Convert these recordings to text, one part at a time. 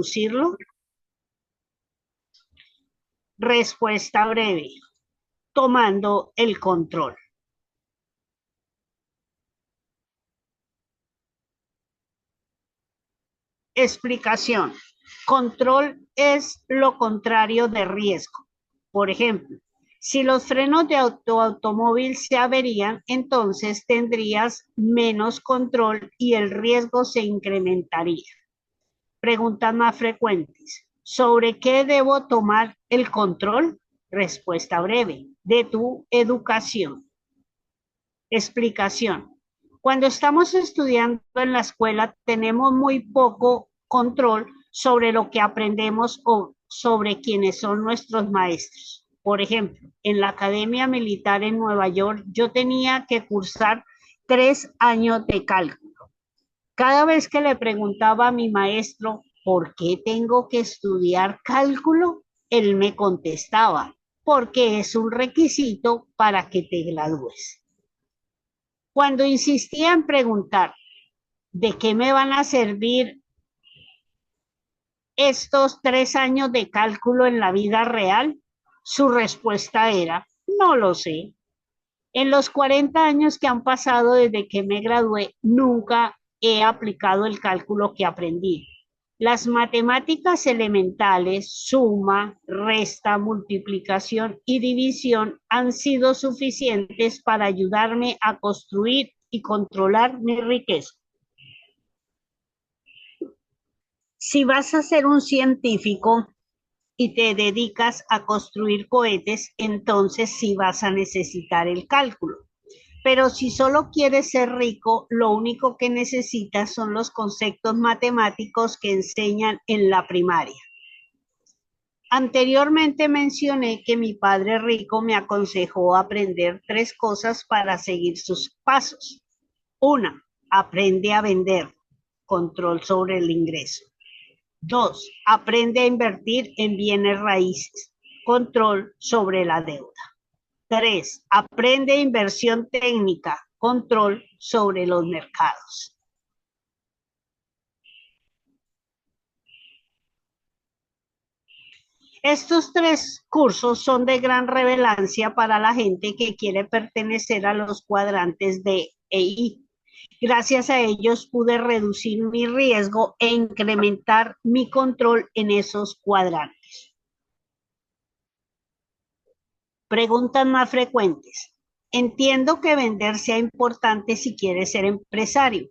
reducirlo? Respuesta breve, tomando el control. Explicación. Control es lo contrario de riesgo. Por ejemplo, si los frenos de automóvil se averían, entonces tendrías menos control y el riesgo se incrementaría. Preguntas más frecuentes. ¿Sobre qué debo tomar el control? Respuesta breve. De tu educación. Explicación. Cuando estamos estudiando en la escuela, tenemos muy poco control sobre lo que aprendemos o sobre quiénes son nuestros maestros. Por ejemplo, en la Academia Militar en Nueva York, yo tenía que cursar 3 años de cálculo. Cada vez que le preguntaba a mi maestro, ¿por qué tengo que estudiar cálculo? Él me contestaba, porque es un requisito para que te gradúes. Cuando insistía en preguntar, ¿de qué me van a servir estos 3 años de cálculo en la vida real? Su respuesta era, no lo sé. En los 40 años que han pasado desde que me gradué, nunca he aplicado el cálculo que aprendí. Las matemáticas elementales, suma, resta, multiplicación y división han sido suficientes para ayudarme a construir y controlar mi riqueza. Si vas a ser un científico y te dedicas a construir cohetes, entonces sí vas a necesitar el cálculo. Pero si solo quieres ser rico, lo único que necesitas son los conceptos matemáticos que enseñan en la primaria. Anteriormente mencioné que mi padre rico me aconsejó aprender 3 cosas para seguir sus pasos. 1. Aprende a vender, control sobre el ingreso. 2. Aprende a invertir en bienes raíces, control sobre la deuda. 3. Aprende inversión técnica, control sobre los mercados. Estos 3 cursos son de gran relevancia para la gente que quiere pertenecer a los cuadrantes D e I. Gracias a ellos pude reducir mi riesgo e incrementar mi control en esos cuadrantes. Preguntas más frecuentes. Entiendo que vender sea importante si quieres ser empresario.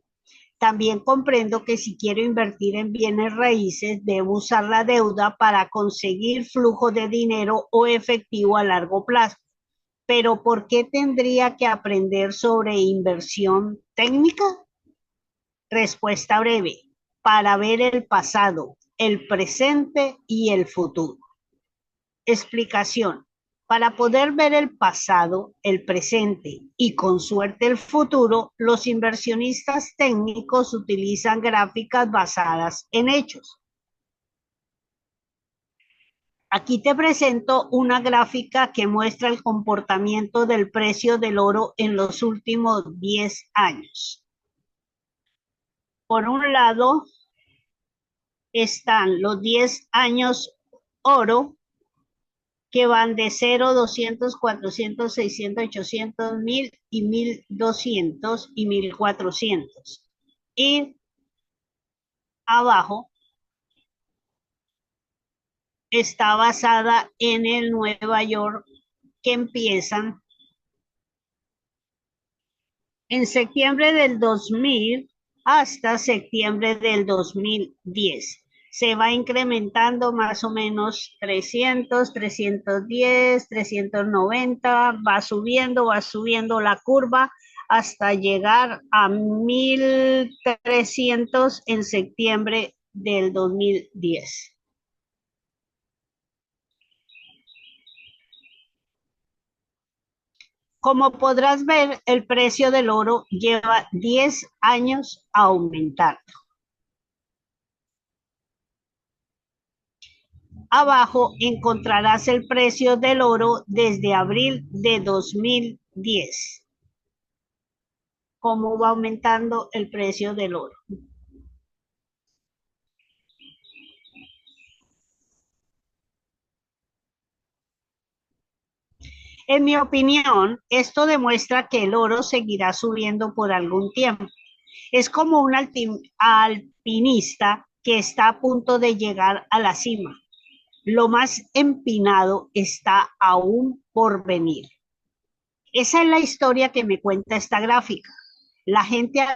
También comprendo que si quiero invertir en bienes raíces, debo usar la deuda para conseguir flujo de dinero o efectivo a largo plazo. Pero ¿por qué tendría que aprender sobre inversión técnica? Respuesta breve. Para ver el pasado, el presente y el futuro. Explicación. Para poder ver el pasado, el presente y con suerte el futuro, los inversionistas técnicos utilizan gráficas basadas en hechos. Aquí te presento una gráfica que muestra el comportamiento del precio del oro en los últimos 10 años. Por un lado están los 10 años oro, que van de 0, 200, 400, 600, 800, 1000 y 1200 y 1400. Y abajo está basada en el Nueva York, que empiezan en septiembre del 2000 hasta septiembre del 2010. Se va incrementando más o menos 300, 310, 390, va subiendo la curva hasta llegar a 1300 en septiembre del 2010. Como podrás ver, el precio del oro lleva 10 años aumentando. Abajo encontrarás el precio del oro desde abril de 2010. Cómo va aumentando el precio del oro. En mi opinión, esto demuestra que el oro seguirá subiendo por algún tiempo. Es como un alpinista que está a punto de llegar a la cima. Lo más empinado está aún por venir. Esa es la historia que me cuenta esta gráfica. La gente a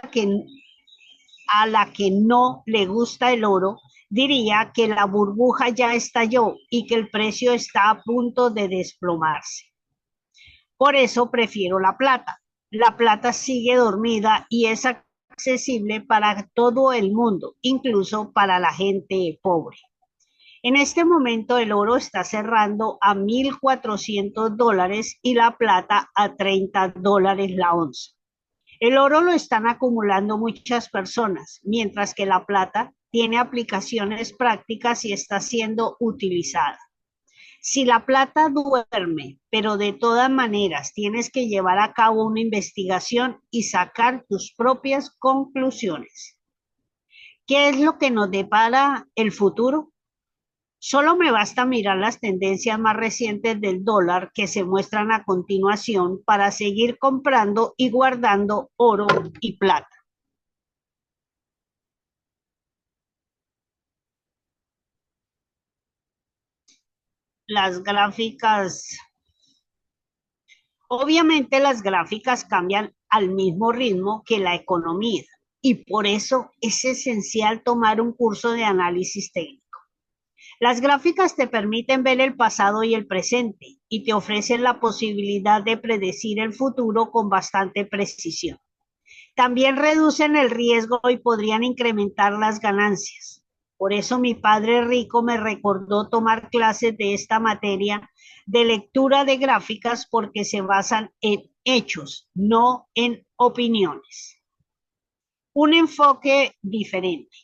la que no le gusta el oro diría que la burbuja ya estalló y que el precio está a punto de desplomarse. Por eso prefiero la plata. La plata sigue dormida y es accesible para todo el mundo, incluso para la gente pobre. En este momento el oro está cerrando a $1,400 y la plata a $30 la onza. El oro lo están acumulando muchas personas, mientras que la plata tiene aplicaciones prácticas y está siendo utilizada. Si la plata duerme, pero de todas maneras tienes que llevar a cabo una investigación y sacar tus propias conclusiones. ¿Qué es lo que nos depara el futuro? Solo me basta mirar las tendencias más recientes del dólar que se muestran a continuación para seguir comprando y guardando oro y plata. Las gráficas, obviamente las gráficas cambian al mismo ritmo que la economía y por eso es esencial tomar un curso de análisis técnico. Las gráficas te permiten ver el pasado y el presente y te ofrecen la posibilidad de predecir el futuro con bastante precisión. También reducen el riesgo y podrían incrementar las ganancias. Por eso mi padre rico me recordó tomar clases de esta materia de lectura de gráficas porque se basan en hechos, no en opiniones. Un enfoque diferente.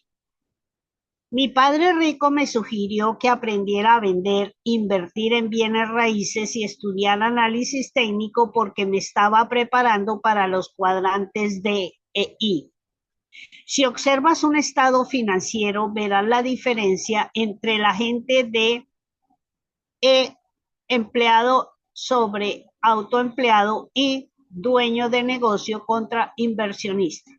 Mi padre rico me sugirió que aprendiera a vender, invertir en bienes raíces y estudiar análisis técnico porque me estaba preparando para los cuadrantes de EI. Si observas un estado financiero, verás la diferencia entre la gente de empleado sobre autoempleado y dueño de negocio contra inversionista.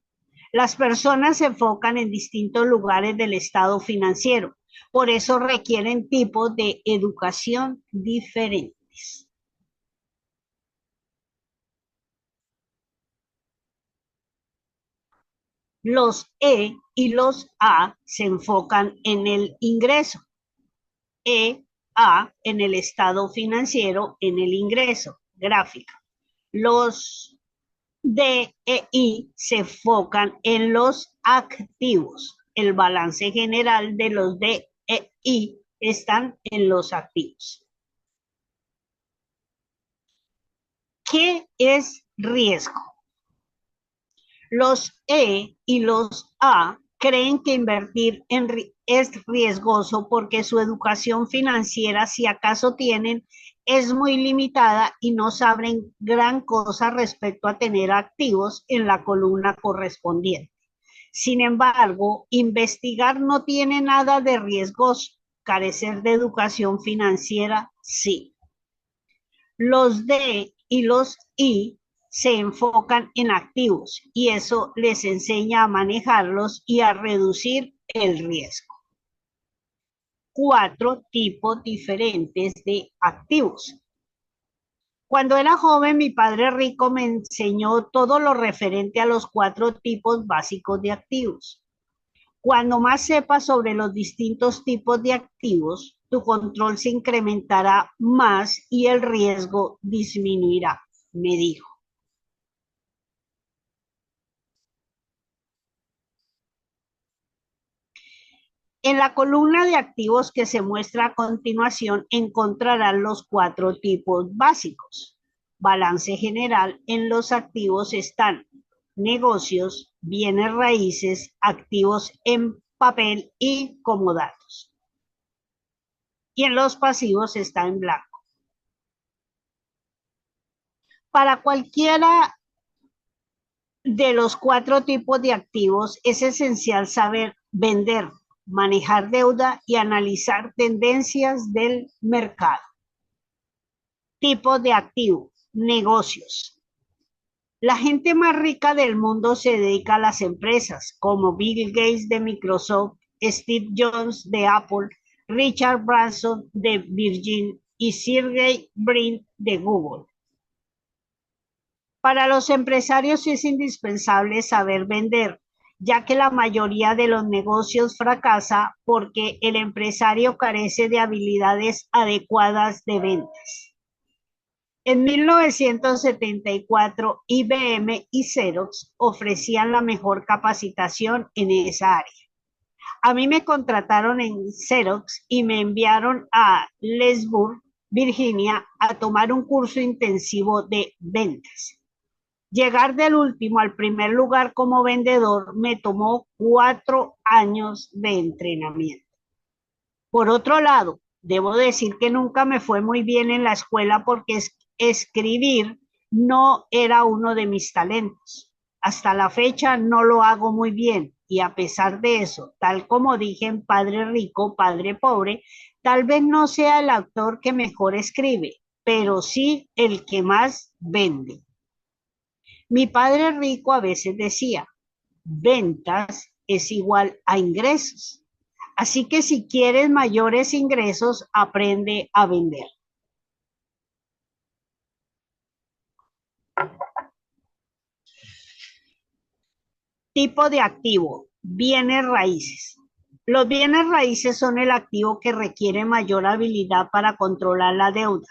Las personas se enfocan en distintos lugares del estado financiero, por eso requieren tipos de educación diferentes. Los y los A se enfocan en el ingreso, A en el estado financiero, en el ingreso, gráfica. Los D e I se enfocan en los activos. El balance general de los D e I están en los activos. ¿Qué es riesgo? Los y los A creen que invertir es riesgoso porque su educación financiera, si acaso tienen, es muy limitada y no saben gran cosa respecto a tener activos en la columna correspondiente. Sin embargo, investigar no tiene nada de riesgoso. Carecer de educación financiera, sí. Los D y los I se enfocan en activos y eso les enseña a manejarlos y a reducir el riesgo. 4 tipos diferentes de activos. Cuando era joven, mi padre rico me enseñó todo lo referente a los 4 tipos básicos de activos. Cuando más sepas sobre los distintos tipos de activos, tu control se incrementará más y el riesgo disminuirá, me dijo. En la columna de activos que se muestra a continuación encontrarán los 4 tipos básicos. Balance general: en los activos están negocios, bienes raíces, activos en papel y comodatos. Y en los pasivos está en blanco. Para cualquiera de los 4 tipos de activos es esencial saber vender, manejar deuda y analizar tendencias del mercado. Tipos de activo, negocios. La gente más rica del mundo se dedica a las empresas, como Bill Gates de Microsoft, Steve Jobs de Apple, Richard Branson de Virgin y Sergey Brin de Google. Para los empresarios es indispensable saber vender, ya que la mayoría de los negocios fracasa porque el empresario carece de habilidades adecuadas de ventas. En 1974, IBM y Xerox ofrecían la mejor capacitación en esa área. A mí me contrataron en Xerox y me enviaron a Leesburg, Virginia, a tomar un curso intensivo de ventas. Llegar del último al primer lugar como vendedor me tomó 4 años de entrenamiento. Por otro lado, debo decir que nunca me fue muy bien en la escuela porque escribir no era uno de mis talentos. Hasta la fecha no lo hago muy bien y a pesar de eso, tal como dije en Padre Rico, Padre Pobre, tal vez no sea el autor que mejor escribe, pero sí el que más vende. Mi padre rico a veces decía, ventas es igual a ingresos. Así que si quieres mayores ingresos, aprende a vender. Tipo de activo, bienes raíces. Los bienes raíces son el activo que requiere mayor habilidad para controlar la deuda,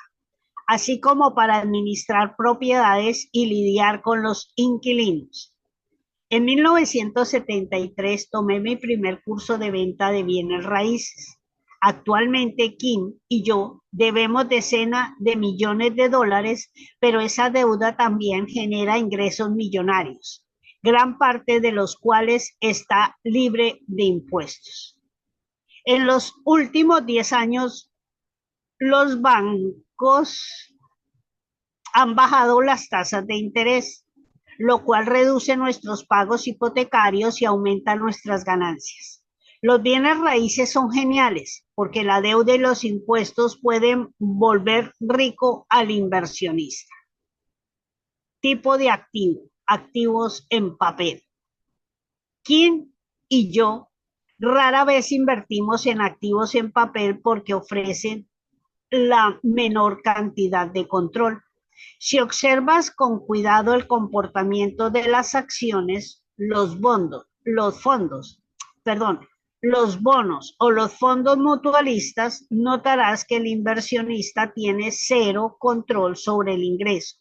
así como para administrar propiedades y lidiar con los inquilinos. En 1973 tomé mi primer curso de venta de bienes raíces. Actualmente Kim y yo debemos decenas de millones de dólares, pero esa deuda también genera ingresos millonarios, gran parte de los cuales está libre de impuestos. En los últimos 10 años, los bancos han bajado las tasas de interés, lo cual reduce nuestros pagos hipotecarios y aumenta nuestras ganancias. Los bienes raíces son geniales porque la deuda y los impuestos pueden volver rico al inversionista. Tipo de activo, activos en papel. Kim y yo rara vez invertimos en activos en papel porque ofrecen la menor cantidad de control. Si observas con cuidado el comportamiento de las acciones, los bonos o los fondos mutualistas, notarás que el inversionista tiene cero control sobre el ingreso,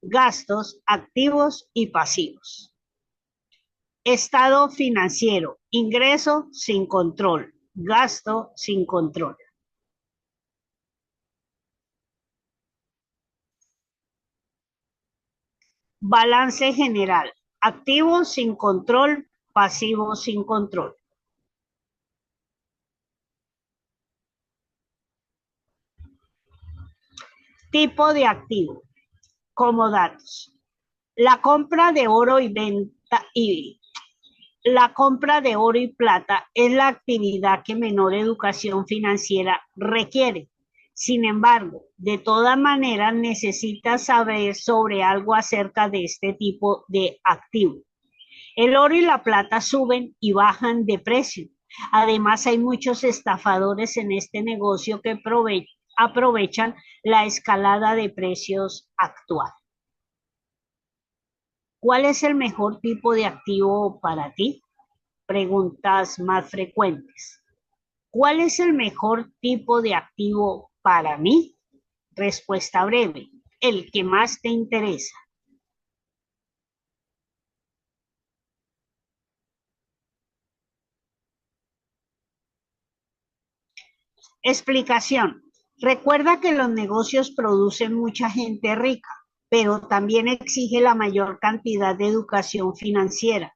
gastos, activos y pasivos. Estado financiero, ingreso sin control, gasto sin control. Balance general, activos sin control, pasivos sin control. Tipo de activo, como datos. La compra de oro y venta y la compra de oro y plata es la actividad que menor educación financiera requiere. Sin embargo, de todas maneras necesitas saber sobre algo acerca de este tipo de activo. El oro y la plata suben y bajan de precio. Además, hay muchos estafadores en este negocio que aprovechan la escalada de precios actual. ¿Cuál es el mejor tipo de activo para ti? Preguntas más frecuentes. ¿Cuál es el mejor tipo de activo para mí? Respuesta breve. El que más te interesa. Explicación. Recuerda que los negocios producen mucha gente rica, pero también exige la mayor cantidad de educación financiera.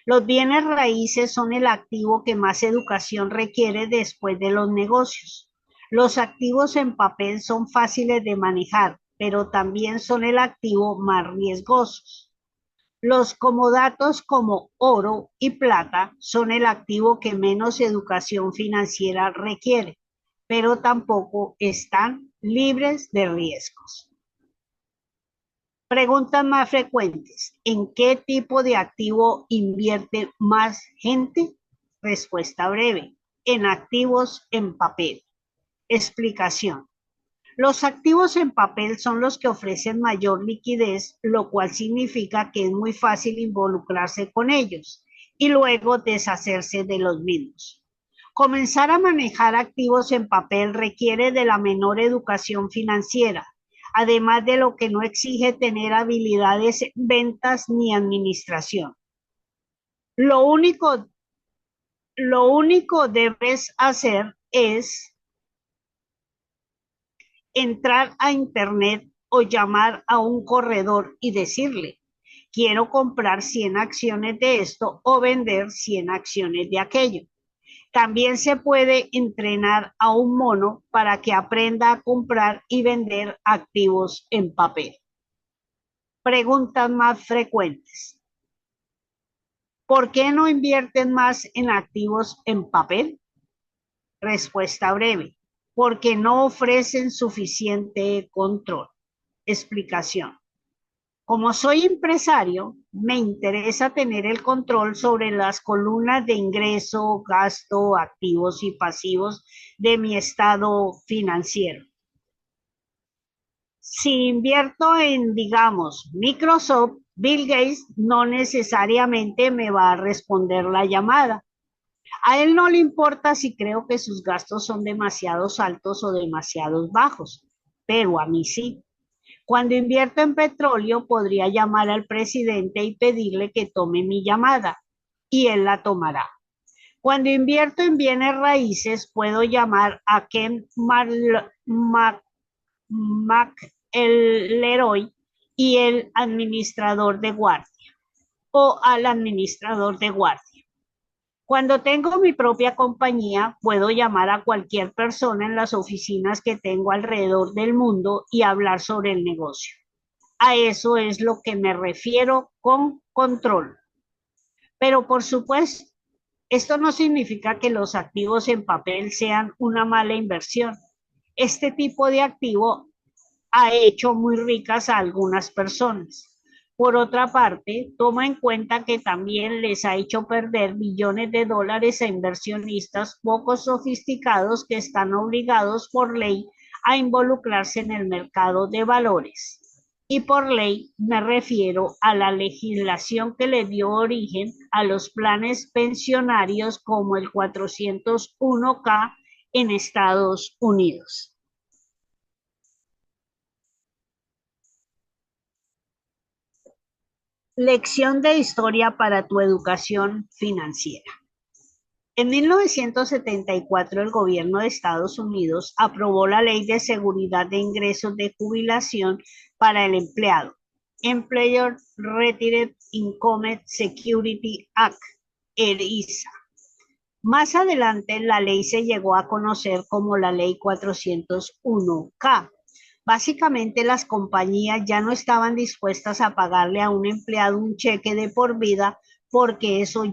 Los bienes raíces son el activo que más educación requiere después de los negocios. Los activos en papel son fáciles de manejar, pero también son el activo más riesgosos. Los comodatos como oro y plata son el activo que menos educación financiera requiere, pero tampoco están libres de riesgos. Preguntas más frecuentes. ¿En qué tipo de activo invierte más gente? Respuesta breve. En activos en papel. Explicación. Los activos en papel son los que ofrecen mayor liquidez, lo cual significa que es muy fácil involucrarse con ellos y luego deshacerse de los mismos. Comenzar a manejar activos en papel requiere de la menor educación financiera, además de lo que no exige tener habilidades en ventas ni administración. Lo único, lo único debes hacer es entrar a internet o llamar a un corredor y decirle, quiero comprar 100 acciones de esto o vender 100 acciones de aquello. También se puede entrenar a un mono para que aprenda a comprar y vender activos en papel. Preguntas más frecuentes. ¿Por qué no invierten más en activos en papel? Respuesta breve. Porque no ofrecen suficiente control. Explicación. Como soy empresario, me interesa tener el control sobre las columnas de ingreso, gasto, activos y pasivos de mi estado financiero. Si invierto en, digamos, Microsoft, Bill Gates no necesariamente me va a responder la llamada. A él no le importa si creo que sus gastos son demasiado altos o demasiado bajos, pero a mí sí. Cuando invierto en petróleo, podría llamar al presidente y pedirle que tome mi llamada, y él la tomará. Cuando invierto en bienes raíces, puedo llamar a Ken McElroy y el administrador de guardia, o al administrador de guardia. Cuando tengo mi propia compañía, puedo llamar a cualquier persona en las oficinas que tengo alrededor del mundo y hablar sobre el negocio. A eso es lo que me refiero con control. Pero por supuesto, esto no significa que los activos en papel sean una mala inversión. Este tipo de activo ha hecho muy ricas a algunas personas. Por otra parte, toma en cuenta que también les ha hecho perder billones de dólares a inversionistas poco sofisticados que están obligados por ley a involucrarse en el mercado de valores. Y por ley me refiero a la legislación que le dio origen a los planes pensionarios como el 401(k) en Estados Unidos. Lección de historia para tu educación financiera. En 1974, el gobierno de Estados Unidos aprobó la Ley de Seguridad de Ingresos de Jubilación para el Empleado, Employer Retirement Income Security Act, ERISA. Más adelante, la ley se llegó a conocer como la Ley 401(k). Básicamente, las compañías ya no estaban dispuestas a pagarle a un empleado un cheque de por vida porque eso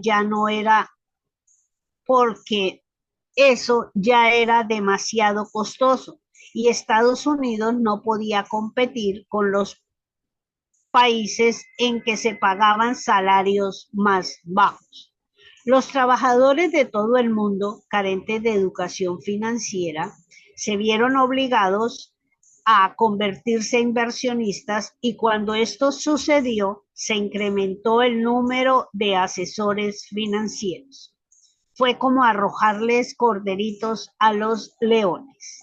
ya era demasiado costoso y Estados Unidos no podía competir con los países en que se pagaban salarios más bajos. Los trabajadores de todo el mundo, carentes de educación financiera, se vieron obligados a convertirse en inversionistas y cuando esto sucedió, se incrementó el número de asesores financieros. Fue como arrojarles corderitos a los leones.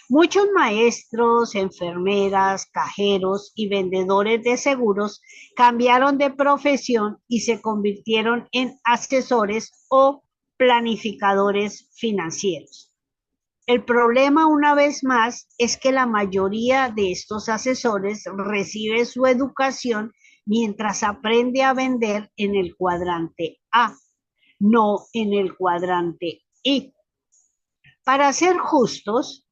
Muchos maestros, enfermeras, cajeros y vendedores de seguros cambiaron de profesión y se convirtieron en asesores o planificadores financieros. El problema, una vez más, es que la mayoría de estos asesores recibe su educación mientras aprende a vender en el cuadrante A, no en el cuadrante I. Para ser justos,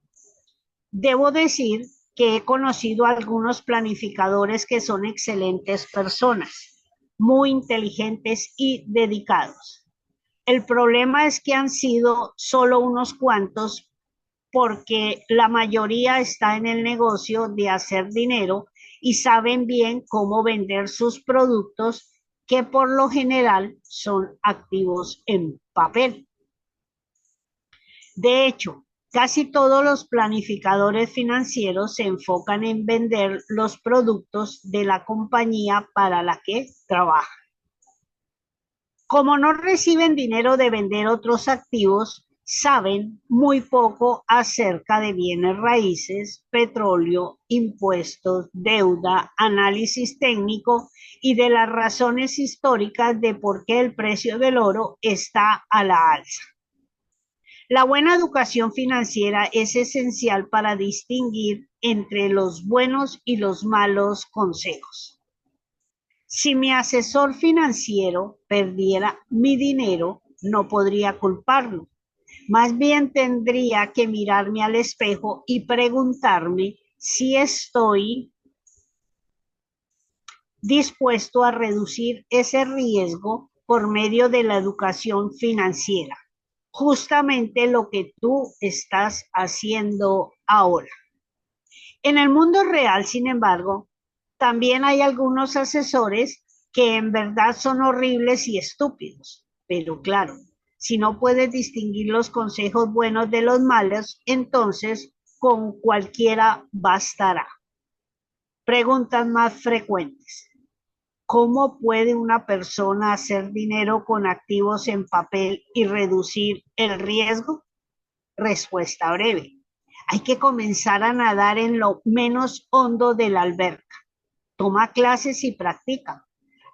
debo decir que he conocido a algunos planificadores que son excelentes personas, muy inteligentes y dedicados. El problema es que han sido solo unos cuantos porque la mayoría está en el negocio de hacer dinero y saben bien cómo vender sus productos, que por lo general son activos en papel. De hecho, casi todos los planificadores financieros se enfocan en vender los productos de la compañía para la que trabajan. Como no reciben dinero de vender otros activos, saben muy poco acerca de bienes raíces, petróleo, impuestos, deuda, análisis técnico y de las razones históricas de por qué el precio del oro está a la alza. La buena educación financiera es esencial para distinguir entre los buenos y los malos consejos. Si mi asesor financiero perdiera mi dinero, no podría culparlo. Más bien tendría que mirarme al espejo y preguntarme si estoy dispuesto a reducir ese riesgo por medio de la educación financiera. Justamente lo que tú estás haciendo ahora. En el mundo real, sin embargo, también hay algunos asesores que en verdad son horribles y estúpidos. Pero claro, si no puedes distinguir los consejos buenos de los malos, entonces con cualquiera bastará. Preguntas más frecuentes. ¿Cómo puede una persona hacer dinero con activos en papel y reducir el riesgo? Respuesta breve. Hay que comenzar a nadar en lo menos hondo de la alberca. Toma clases y practica.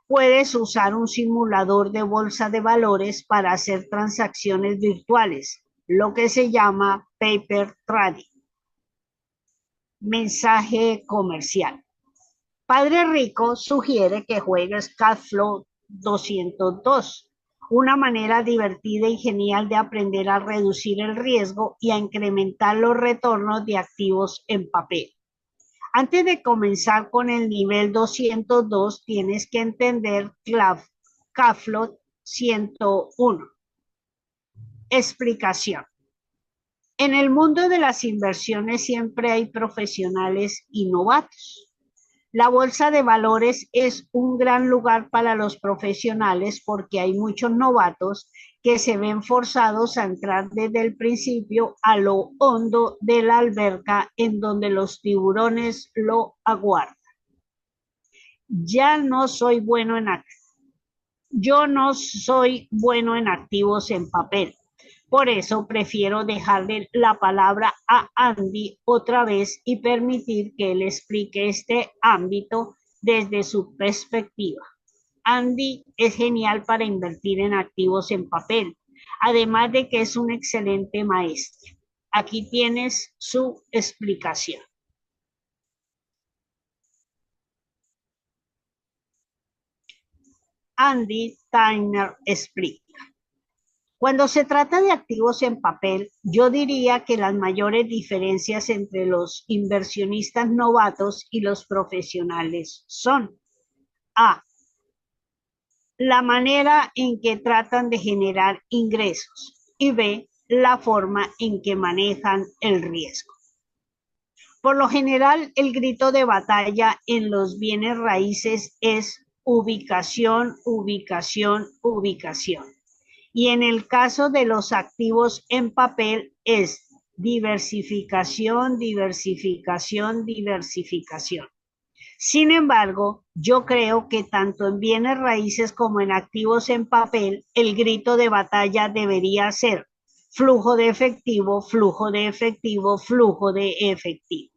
Puedes usar un simulador de bolsa de valores para hacer transacciones virtuales, lo que se llama paper trading. Mensaje comercial. Padre Rico sugiere que juegues Cashflow 202, una manera divertida y genial de aprender a reducir el riesgo y a incrementar los retornos de activos en papel. Antes de comenzar con el nivel 202, tienes que entender Cashflow 101. Explicación. En el mundo de las inversiones siempre hay profesionales y novatos. La bolsa de valores es un gran lugar para los profesionales porque hay muchos novatos que se ven forzados a entrar desde el principio a lo hondo de la alberca en donde los tiburones lo aguardan. Yo no soy bueno en activos en papel. Por eso prefiero dejarle la palabra a Andy otra vez y permitir que él explique este ámbito desde su perspectiva. Andy es genial para invertir en activos en papel, además de que es un excelente maestro. Aquí tienes su explicación. Andy Tyner explica. Cuando se trata de activos en papel, yo diría que las mayores diferencias entre los inversionistas novatos y los profesionales son: A, la manera en que tratan de generar ingresos, y B, la forma en que manejan el riesgo. Por lo general, el grito de batalla en los bienes raíces es ubicación, ubicación, ubicación. Y en el caso de los activos en papel es diversificación, diversificación, diversificación. Sin embargo, yo creo que tanto en bienes raíces como en activos en papel, el grito de batalla debería ser flujo de efectivo, flujo de efectivo, flujo de efectivo.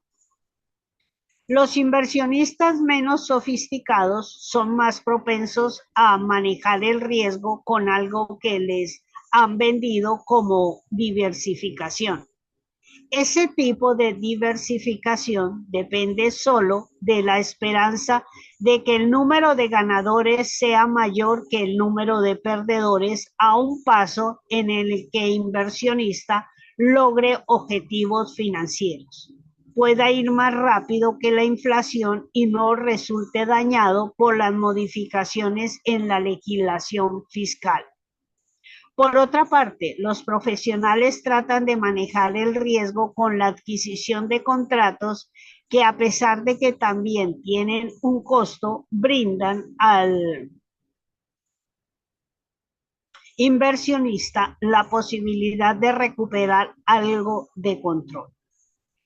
Los inversionistas menos sofisticados son más propensos a manejar el riesgo con algo que les han vendido como diversificación. Ese tipo de diversificación depende solo de la esperanza de que el número de ganadores sea mayor que el número de perdedores a un paso en el que el inversionista logre objetivos financieros, pueda ir más rápido que la inflación y no resulte dañado por las modificaciones en la legislación fiscal. Por otra parte, los profesionales tratan de manejar el riesgo con la adquisición de contratos que, a pesar de que también tienen un costo, brindan al inversionista la posibilidad de recuperar algo de control.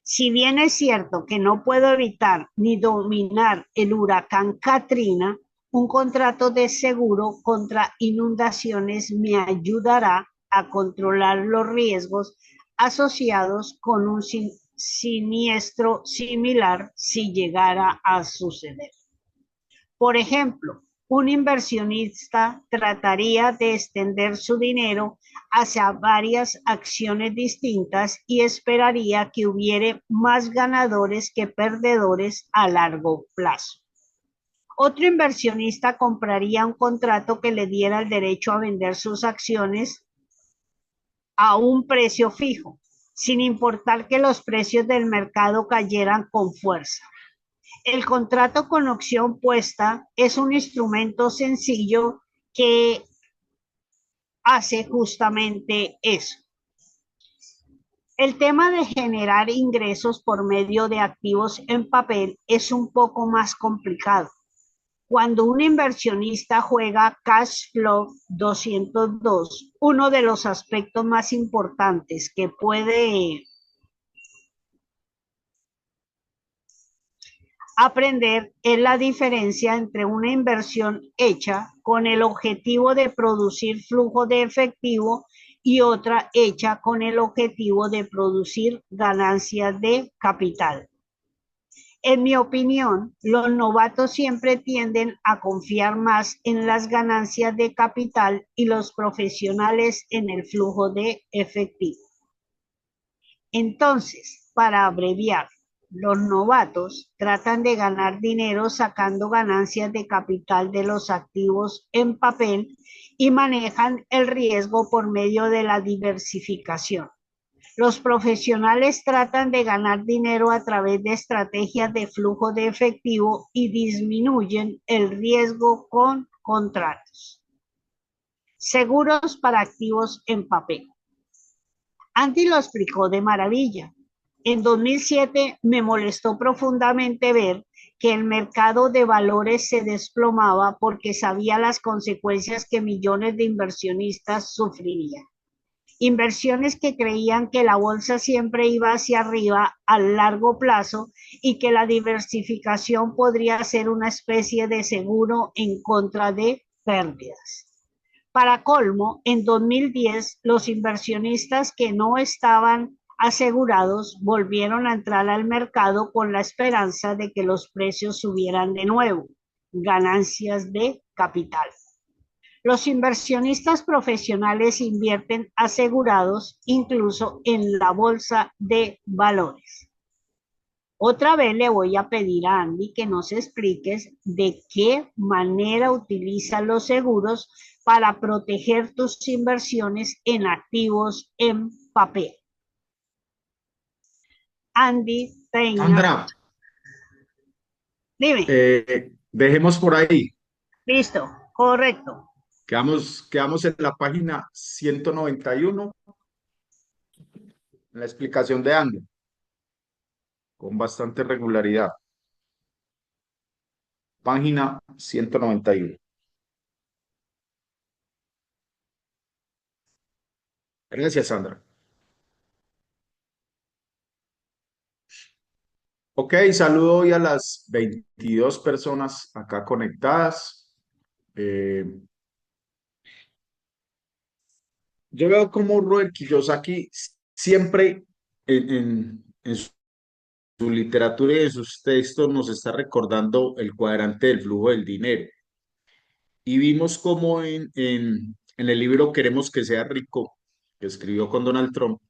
Si bien es cierto que no puedo evitar ni dominar el huracán Katrina, un contrato de seguro contra inundaciones me ayudará a controlar los riesgos asociados con un siniestro similar si llegara a suceder. Por ejemplo, un inversionista trataría de extender su dinero hacia varias acciones distintas y esperaría que hubiere más ganadores que perdedores a largo plazo. Otro inversionista compraría un contrato que le diera el derecho a vender sus acciones a un precio fijo, sin importar que los precios del mercado cayeran con fuerza. El contrato con opción puesta es un instrumento sencillo que hace justamente eso. El tema de generar ingresos por medio de activos en papel es un poco más complicado. Cuando un inversionista juega Cash Flow 202, uno de los aspectos más importantes que puede aprender es la diferencia entre una inversión hecha con el objetivo de producir flujo de efectivo y otra hecha con el objetivo de producir ganancias de capital. En mi opinión, los novatos siempre tienden a confiar más en las ganancias de capital y los profesionales en el flujo de efectivo. Entonces, para abreviar, los novatos tratan de ganar dinero sacando ganancias de capital de los activos en papel y manejan el riesgo por medio de la diversificación. Los profesionales tratan de ganar dinero a través de estrategias de flujo de efectivo y disminuyen el riesgo con contratos. Seguros para activos en papel. Andy lo explicó de maravilla. En 2007 me molestó profundamente ver que el mercado de valores se desplomaba porque sabía las consecuencias que millones de inversionistas sufrirían. Inversiones que creían que la bolsa siempre iba hacia arriba a largo plazo y que la diversificación podría ser una especie de seguro en contra de pérdidas. Para colmo, en 2010, los inversionistas que no estaban asegurados volvieron a entrar al mercado con la esperanza de que los precios subieran de nuevo, ganancias de capital. Los inversionistas profesionales invierten asegurados incluso en la bolsa de valores. Otra vez le voy a pedir a Andy que nos expliques de qué manera utiliza los seguros para proteger tus inversiones en activos en papel. Andy Peña. Sandra, Dime. dejemos por ahí. Listo, correcto. Quedamos en la página 191, en la explicación de Andy, con bastante regularidad. Página 191. Gracias, Sandra. Ok, saludo hoy a las 22 personas acá conectadas. Eh, yo veo como Robert Kiyosaki siempre en su literatura y en sus textos nos está recordando el cuadrante del flujo del dinero. Y vimos cómo en el libro Queremos que sea rico, que escribió con Donald Trump,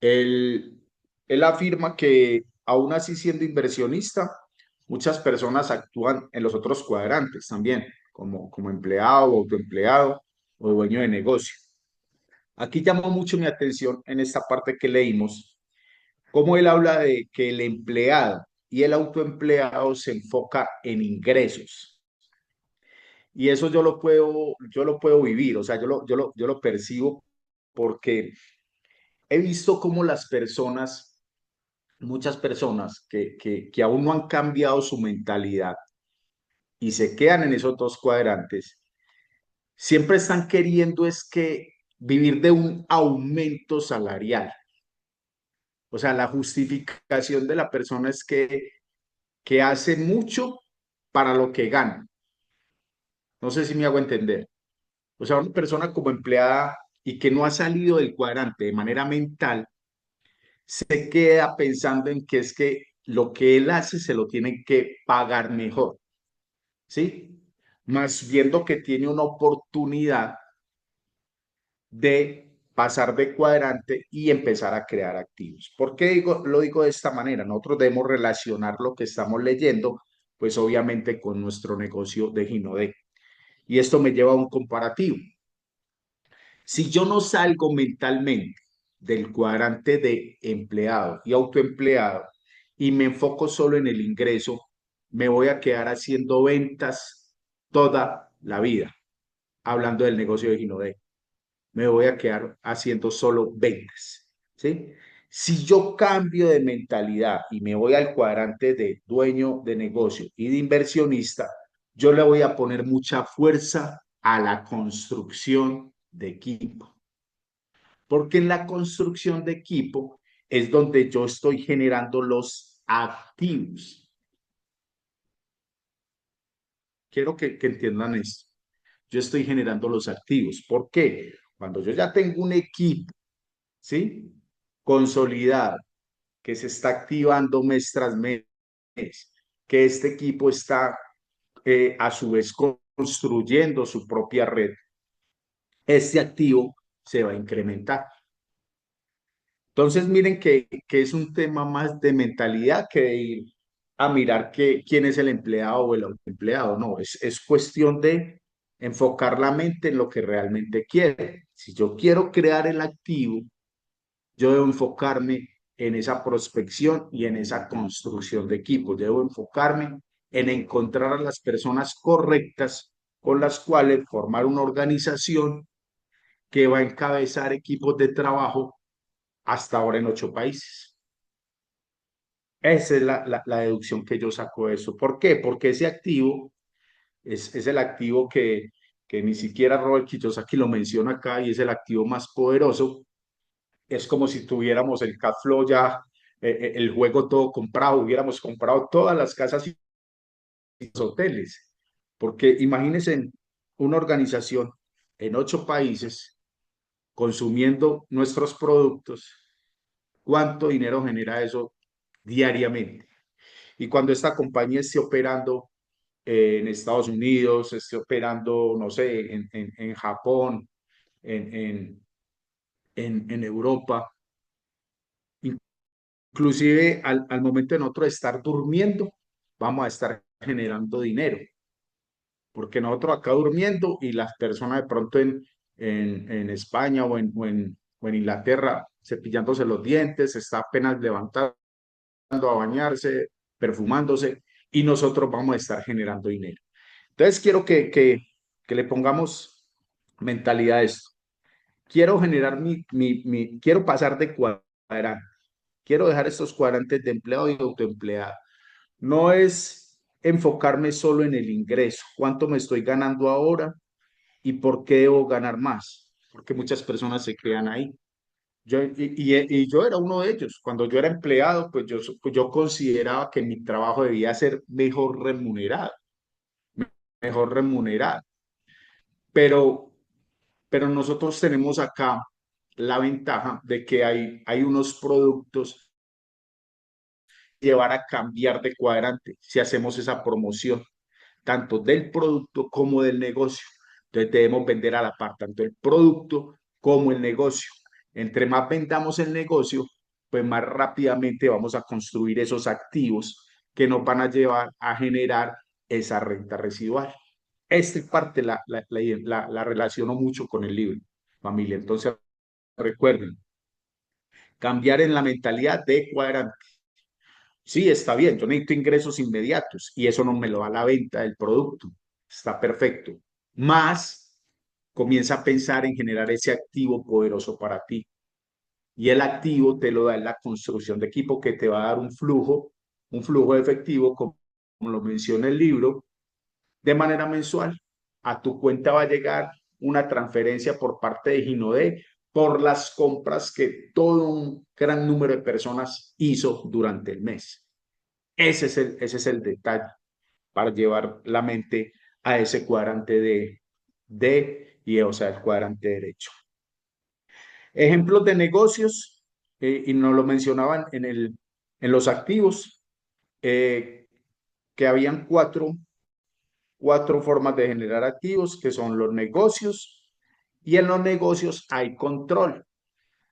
él, él afirma que aún así siendo inversionista, muchas personas actúan en los otros cuadrantes también, como empleado, autoempleado o dueño de negocio. Aquí llamó mucho mi atención en esta parte que leímos, cómo él habla de que el empleado y el autoempleado se enfoca en ingresos Y eso yo lo puedo vivir, o sea, yo lo percibo porque he visto cómo las personas, muchas personas que aún no han cambiado su mentalidad y se quedan en esos dos cuadrantes, siempre están queriendo es que vivir de un aumento salarial. O sea, la justificación de la persona es que hace mucho para lo que gana. No sé si me hago entender. O sea, una persona como empleada y que no ha salido del cuadrante de manera mental, se queda pensando en que es que lo que él hace se lo tienen que pagar mejor, ¿sí? Más viendo que tiene una oportunidad de pasar de cuadrante y empezar a crear activos. ¿Por qué lo digo de esta manera? Nosotros debemos relacionar lo que estamos leyendo, pues obviamente con nuestro negocio de Ginodec. Y esto me lleva a un comparativo. Si yo no salgo mentalmente del cuadrante de empleado y autoempleado y me enfoco solo en el ingreso, me voy a quedar haciendo ventas toda la vida, hablando del negocio de Ginodec. Me voy a quedar haciendo solo ventas, ¿sí? Si yo cambio de mentalidad y me voy al cuadrante de dueño de negocio y de inversionista, yo le voy a poner mucha fuerza a la construcción de equipo. Porque en la construcción de equipo es donde yo estoy generando los activos. Quiero que entiendan esto. Yo estoy generando los activos. ¿Por qué? Cuando yo ya tengo un equipo, ¿sí? Consolidado, que se está activando mes tras mes, que este equipo está a su vez construyendo su propia red, este activo se va a incrementar. Entonces, miren que es un tema más de mentalidad que de ir a mirar quién es el empleado o el autoempleado. No, es cuestión de enfocar la mente en lo que realmente quiere. Si yo quiero crear el activo, yo debo enfocarme en esa prospección y en esa construcción de equipos. Debo enfocarme en encontrar a las personas correctas con las cuales formar una organización que va a encabezar equipos de trabajo hasta ahora en 8 países. Esa es la deducción que yo saco de eso. ¿Por qué? Porque ese activo es el activo que ni siquiera Robert Kiyosaki lo menciona acá y es el activo más poderoso. Es como si tuviéramos el cash flow ya, el juego todo comprado, hubiéramos comprado todas las casas y los hoteles. Porque imagínense una organización en 8 países consumiendo nuestros productos, ¿cuánto dinero genera eso diariamente? Y cuando esta compañía esté operando en Estados Unidos, esté operando, no sé, en Japón, en, en, en Europa, inclusive al momento de nosotros estar durmiendo, vamos a estar generando dinero, porque nosotros acá durmiendo y las personas de pronto en España o en Inglaterra cepillándose los dientes, se está apenas levantando a bañarse, perfumándose, y nosotros vamos a estar generando dinero. Entonces quiero que le pongamos mentalidad a esto. Quiero generar quiero pasar de cuadrante. Quiero dejar estos cuadrantes de empleado y autoempleado. No es enfocarme solo en el ingreso, cuánto me estoy ganando ahora y por qué debo ganar más, porque muchas personas se quedan ahí. Y yo era uno de ellos. Cuando yo era empleado, pues yo consideraba que mi trabajo debía ser mejor remunerado. Pero, pero nosotros tenemos acá la ventaja de que hay unos productos llevar a cambiar de cuadrante si hacemos esa promoción, tanto del producto como del negocio. Entonces debemos vender a la par, tanto el producto como el negocio. Entre más vendamos el negocio, pues más rápidamente vamos a construir esos activos que nos van a llevar a generar esa renta residual. Esta parte la relaciono mucho con el libro, familia. Entonces, recuerden, cambiar en la mentalidad de cuadrante. Sí, está bien, yo necesito ingresos inmediatos y eso no me lo da la venta del producto. Está perfecto. más comienza a pensar en generar ese activo poderoso para ti. Y el activo te lo da en la construcción de equipo que te va a dar un flujo de efectivo, como lo menciona el libro, de manera mensual. A tu cuenta va a llegar una transferencia por parte de Ginodé por las compras que todo un gran número de personas hizo durante el mes. Ese es el detalle para llevar la mente a ese cuadrante de y o sea, el cuadrante derecho. Ejemplos de negocios, y nos lo mencionaban en los activos, que habían cuatro formas de generar activos, que son los negocios, y en los negocios hay control.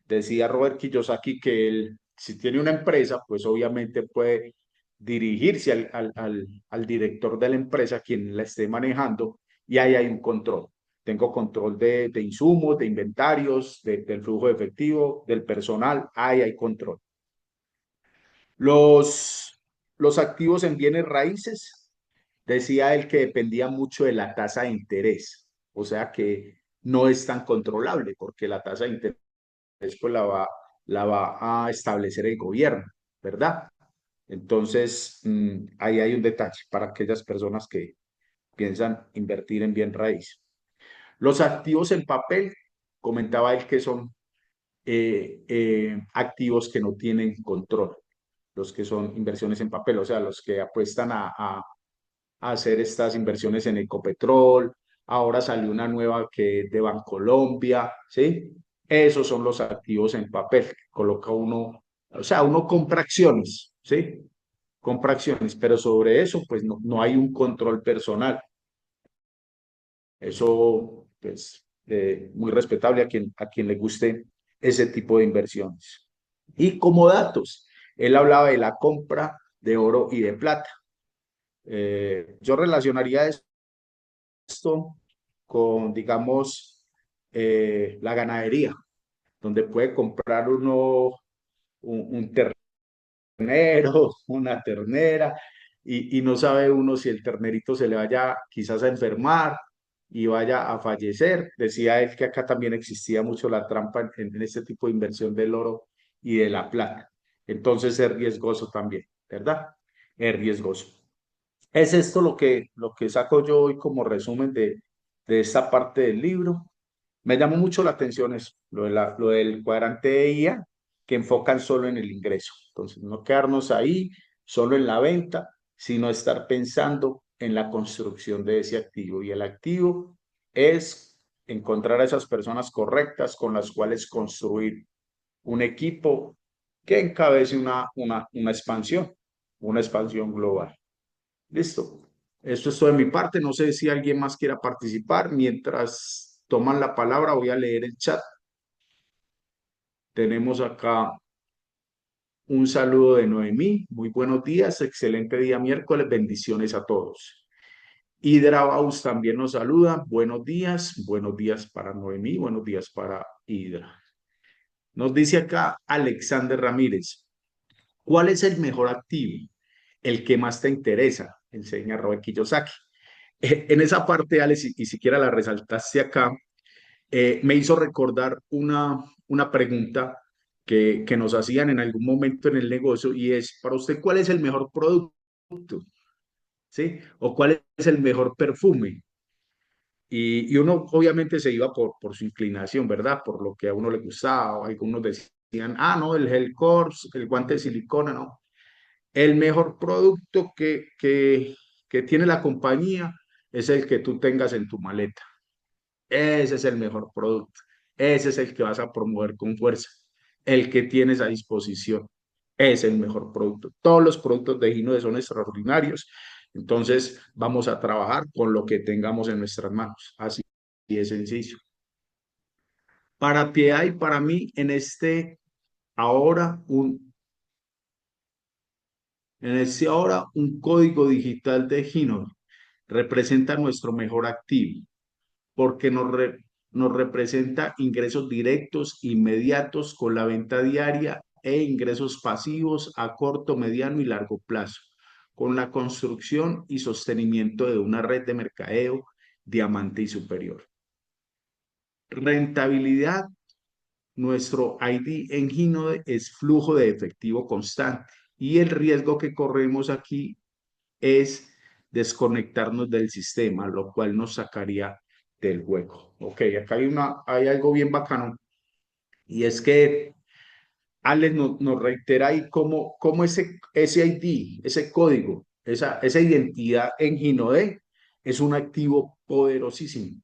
Decía Robert Kiyosaki que él, si tiene una empresa, pues obviamente puede dirigirse al director de la empresa, quien la esté manejando, y ahí hay un control. Tengo control de insumos, de inventarios, del flujo de efectivo, del personal, ahí hay control. Los activos en bienes raíces, decía él que dependía mucho de la tasa de interés, o sea que no es tan controlable porque la tasa de interés pues la va a establecer el gobierno, ¿verdad? Entonces, ahí hay un detalle para aquellas personas que piensan invertir en bien raíz. Los activos en papel, comentaba él que son activos que no tienen control, los que son inversiones en papel, o sea, los que apuestan a hacer estas inversiones en Ecopetrol, ahora salió una nueva que de Bancolombia, ¿sí? Esos son los activos en papel, coloca uno, o sea, uno compra acciones, ¿sí? Compra acciones, pero sobre eso, pues no hay un control personal. Eso, pues, muy respetable a quien le guste ese tipo de inversiones. Y como datos, él hablaba de la compra de oro y de plata. Yo relacionaría esto con, digamos, la ganadería, donde puede comprar uno un ternero, una ternera, y no sabe uno si el ternerito se le vaya quizás a enfermar y vaya a fallecer. Decía él que acá también existía mucho la trampa en este tipo de inversión del oro y de la plata. Entonces es riesgoso también, ¿verdad? Es riesgoso. Es esto lo que saco yo hoy como resumen de esta parte del libro. Me llamó mucho la atención eso, lo del cuadrante de IA, que enfocan solo en el ingreso. Entonces, no quedarnos ahí solo en la venta, sino estar pensando en la construcción de ese activo. Y el activo es encontrar a esas personas correctas con las cuales construir un equipo que encabece una expansión global. Listo. Esto es todo de mi parte. No sé si alguien más quiera participar. Mientras toman la palabra, voy a leer el chat. Tenemos acá un saludo de Noemí. Muy buenos días. Excelente día miércoles. Bendiciones a todos. Hidra Baus también nos saluda. Buenos días. Buenos días para Noemí. Buenos días para Hidra. Nos dice acá Alexander Ramírez. ¿Cuál es el mejor activo? El que más te interesa, enseña Robert Kiyosaki. En esa parte, Alex, y siquiera la resaltaste acá, me hizo recordar una pregunta que nos hacían en algún momento en el negocio y es, para usted, ¿cuál es el mejor producto? ¿Sí? ¿O cuál es el mejor perfume? Y uno obviamente se iba por su inclinación, ¿verdad? Por lo que a uno le gustaba. Algunos decían, ah, no, el Gel Corps, el guante de silicona, no. El mejor producto que tiene la compañía es el que tú tengas en tu maleta. Ese es el mejor producto. Ese es el que vas a promover con fuerza. El que tienes a disposición es el mejor producto. Todos los productos de Gino son extraordinarios. Entonces, vamos a trabajar con lo que tengamos en nuestras manos. Así de sencillo. Para Piedad y para mí, ahora, un código digital de Gino representa nuestro mejor activo porque nos representa ingresos directos, inmediatos con la venta diaria e ingresos pasivos a corto, mediano y largo plazo, con la construcción y sostenimiento de una red de mercadeo diamante y superior. Rentabilidad, nuestro ID en Ginode es flujo de efectivo constante y el riesgo que corremos aquí es desconectarnos del sistema, lo cual nos sacaría del juego. Ok, acá hay algo bien bacano y es que Alex nos reitera ahí cómo ese ID, ese código, esa identidad en Ginode es un activo poderosísimo.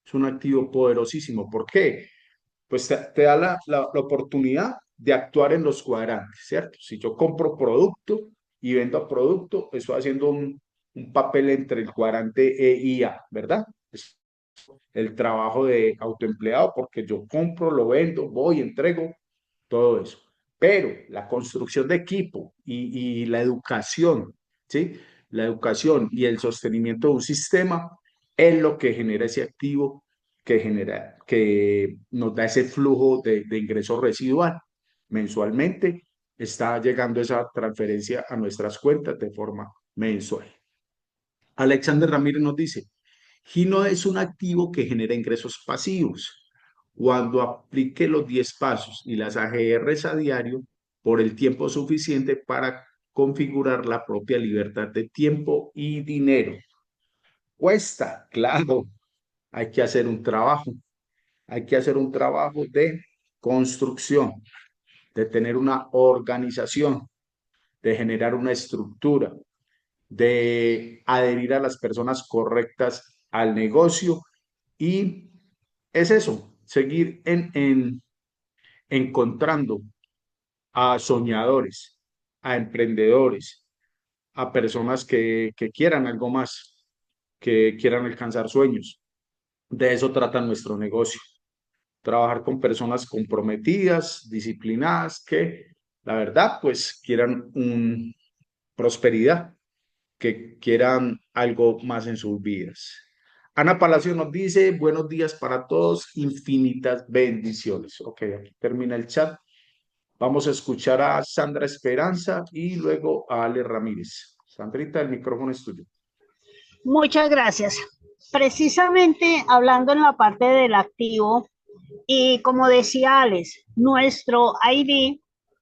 Es un activo poderosísimo. ¿Por qué? Pues te da la oportunidad de actuar en los cuadrantes, ¿cierto? Si yo compro producto y vendo producto, estoy haciendo un papel entre el cuadrante E y A, ¿verdad? Es el trabajo de autoempleado porque yo compro, lo vendo, voy, entrego, todo eso. Pero la construcción de equipo y la educación, ¿sí? La educación y el sostenimiento de un sistema es lo que genera ese activo que nos da ese flujo de ingreso residual. Mensualmente está llegando esa transferencia a nuestras cuentas de forma mensual. Alexander Ramírez nos dice, Gino es un activo que genera ingresos pasivos. Cuando aplique los 10 pasos y las AGRs a diario por el tiempo suficiente para configurar la propia libertad de tiempo y dinero. Cuesta, claro, hay que hacer un trabajo. Hay que hacer un trabajo de construcción, de tener una organización, de generar una estructura, de adherir a las personas correctas al negocio y es eso, seguir encontrando a soñadores, a emprendedores, a personas que quieran algo más, que quieran alcanzar sueños. De eso trata nuestro negocio. Trabajar con personas comprometidas, disciplinadas, que la verdad, pues quieran prosperidad, que quieran algo más en sus vidas. Ana Palacio nos dice, buenos días para todos, infinitas bendiciones. Ok, aquí termina el chat. Vamos a escuchar a Sandra Esperanza y luego a Ale Ramírez. Sandrita, el micrófono es tuyo. Muchas gracias. Precisamente hablando en la parte del activo, y como decía Alex, nuestro ID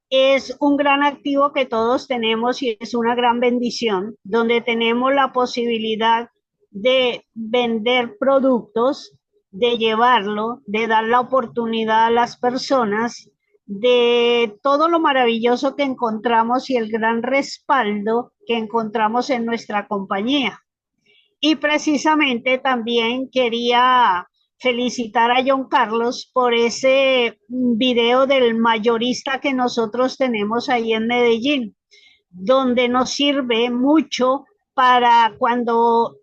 es un gran activo que todos tenemos y es una gran bendición, donde tenemos la posibilidad de vender productos, de llevarlo, de dar la oportunidad a las personas, de todo lo maravilloso que encontramos y el gran respaldo que encontramos en nuestra compañía. Y precisamente también quería felicitar a John Carlos por ese video del mayorista que nosotros tenemos ahí en Medellín, donde nos sirve mucho para cuando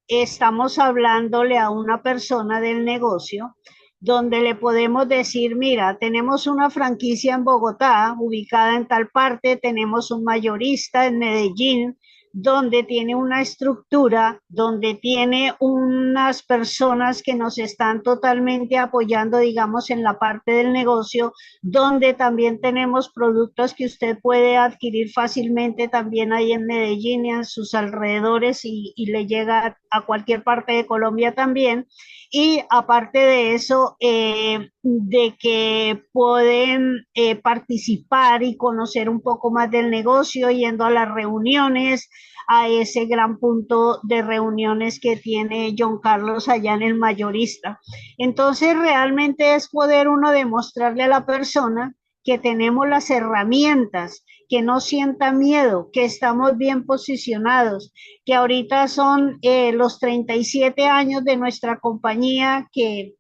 estamos hablándole a una persona del negocio, donde le podemos decir, mira, tenemos una franquicia en Bogotá, ubicada en tal parte, tenemos un mayorista en Medellín, donde tiene una estructura, donde tiene unas personas que nos están totalmente apoyando, digamos, en la parte del negocio, donde también tenemos productos que usted puede adquirir fácilmente también ahí en Medellín y en sus alrededores y le llega a cualquier parte de Colombia también. Y aparte de eso, de que pueden participar y conocer un poco más del negocio yendo a las reuniones, a ese gran punto de reuniones que tiene John Carlos allá en el mayorista. Entonces, realmente es poder uno demostrarle a la persona que tenemos las herramientas, que no sienta miedo, que estamos bien posicionados, que ahorita son los 37 años de nuestra compañía, que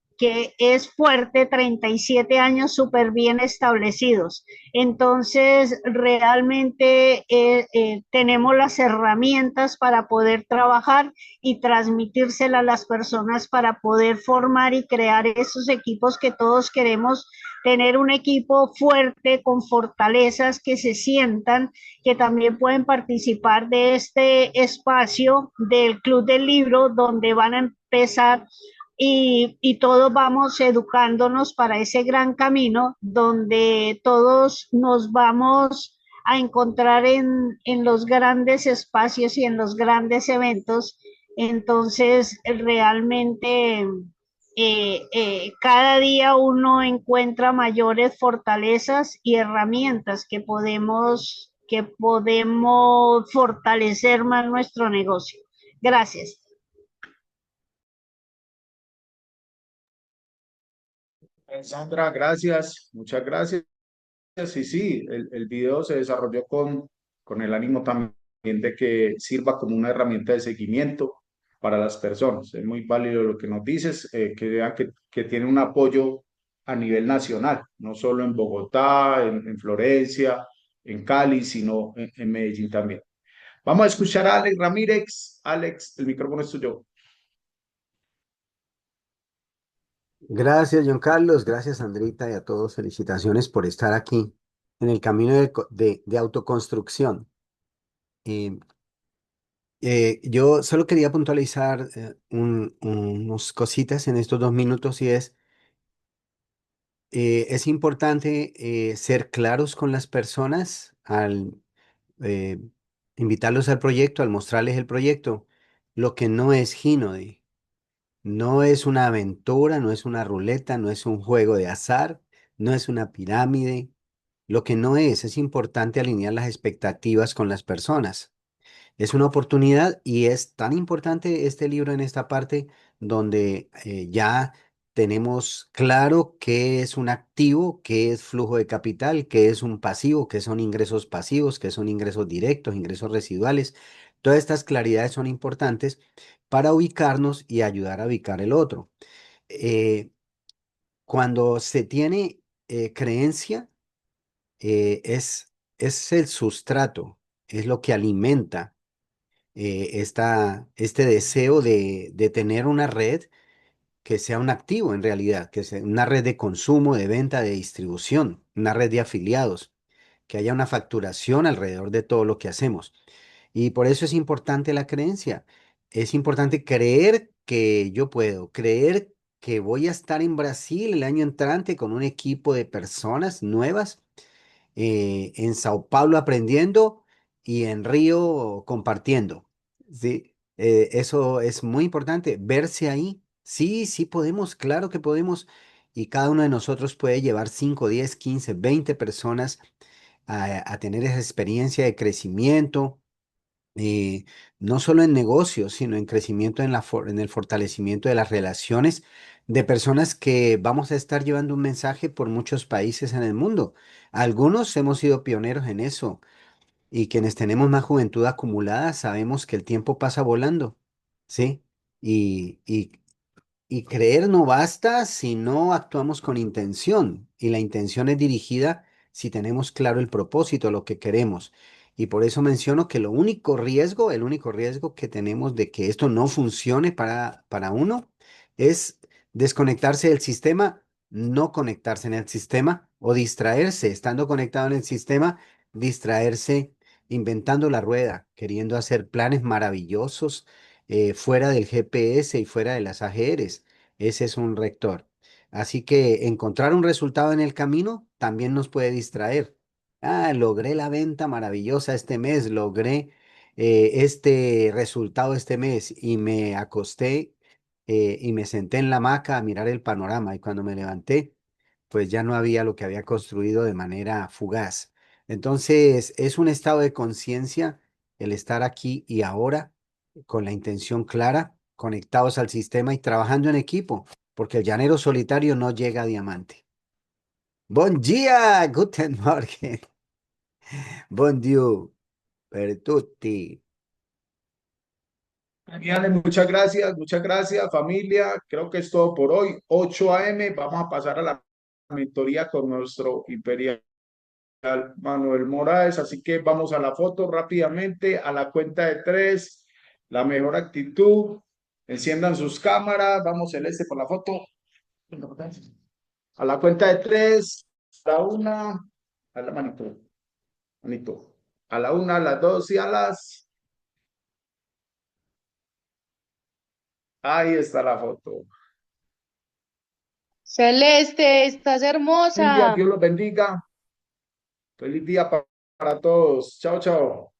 es fuerte, 37 años súper bien establecidos. Entonces, realmente tenemos las herramientas para poder trabajar y transmitírsela a las personas para poder formar y crear esos equipos que todos queremos, tener un equipo fuerte con fortalezas que se sientan, que también pueden participar de este espacio del Club del Libro, donde van a empezar y todos vamos educándonos para ese gran camino donde todos nos vamos a encontrar en los grandes espacios y en los grandes eventos Entonces, realmente cada día uno encuentra mayores fortalezas y herramientas que podemos fortalecer más nuestro negocio. Gracias. Sandra, gracias, muchas gracias. Sí, sí, el video se desarrolló con el ánimo también de que sirva como una herramienta de seguimiento para las personas. Es muy válido lo que nos dices, que vean que tiene un apoyo a nivel nacional, no solo en Bogotá, en Florencia, en Cali, sino en Medellín también. Vamos a escuchar a Alex Ramírez. Alex, el micrófono es tuyo. Gracias, John Carlos. Gracias, Andrita, y a todos. Felicitaciones por estar aquí en el camino de autoconstrucción. Eh, yo solo quería puntualizar unos cositas en estos 2 minutos y es importante ser claros con las personas al eh, invitarlos al proyecto, al mostrarles el proyecto, lo que no es Gino. No es una aventura, no es una ruleta, no es un juego de azar, no es una pirámide. Lo que no es importante alinear las expectativas con las personas. Es una oportunidad y es tan importante este libro en esta parte donde ya tenemos claro qué es un activo, qué es flujo de capital, qué es un pasivo, qué son ingresos pasivos, qué son ingresos directos, ingresos residuales. Todas estas claridades son importantes para ubicarnos y ayudar a ubicar el otro. Eh, Cuando se tiene creencia, es el sustrato, es lo que alimenta este deseo de tener una red que sea un activo en realidad, que sea una red de consumo, de venta, de distribución, una red de afiliados, que haya una facturación alrededor de todo lo que hacemos. Y por eso es importante la creencia. Es importante creer que yo puedo, creer que voy a estar en Brasil el año entrante con un equipo de personas nuevas, en Sao Paulo aprendiendo y en Río compartiendo. ¿Sí? Eso es muy importante, verse ahí. Sí, sí podemos, claro que podemos. Y cada uno de nosotros puede llevar 5, 10, 15, 20 personas a tener esa experiencia de crecimiento, eh, no solo en negocios, sino en crecimiento en el fortalecimiento de las relaciones de personas que vamos a estar llevando un mensaje por muchos países en el mundo. Algunos hemos sido pioneros en eso y quienes tenemos más juventud acumulada sabemos que el tiempo pasa volando, ¿sí? Y y creer no basta si no actuamos con intención. Y la intención es dirigida si tenemos claro el propósito, lo que queremos. Y por eso menciono que el único riesgo que tenemos de que esto no funcione para uno es desconectarse del sistema, no conectarse en el sistema o distraerse, estando conectado en el sistema, distraerse inventando la rueda, queriendo hacer planes maravillosos fuera del GPS y fuera de las AGRs. Ese es un rector. Así que encontrar un resultado en el camino también nos puede distraer. Ah, logré la venta maravillosa este mes, logré este resultado este mes y me acosté y me senté en la hamaca a mirar el panorama y cuando me levanté, pues ya no había lo que había construido de manera fugaz. Entonces, es un estado de conciencia el estar aquí y ahora con la intención clara, conectados al sistema y trabajando en equipo, porque el llanero solitario no llega a diamante. Buen día, guten Morgen, bon Dieu, per tutti. Genial, muchas gracias familia. Creo que es todo por hoy. 8 a.m. Vamos a pasar a la mentoría con nuestro imperial Manuel Moraes. Así que vamos a la foto rápidamente, a la cuenta de tres, la mejor actitud. Enciendan sus cámaras. Vamos, Celeste, por la foto. A la cuenta de tres, a la una, a la manito, manito. A la una, a las dos y a las. Ahí está la foto. Celeste, estás Familia, hermosa. Dios los bendiga. Feliz día para todos. Chao, chao.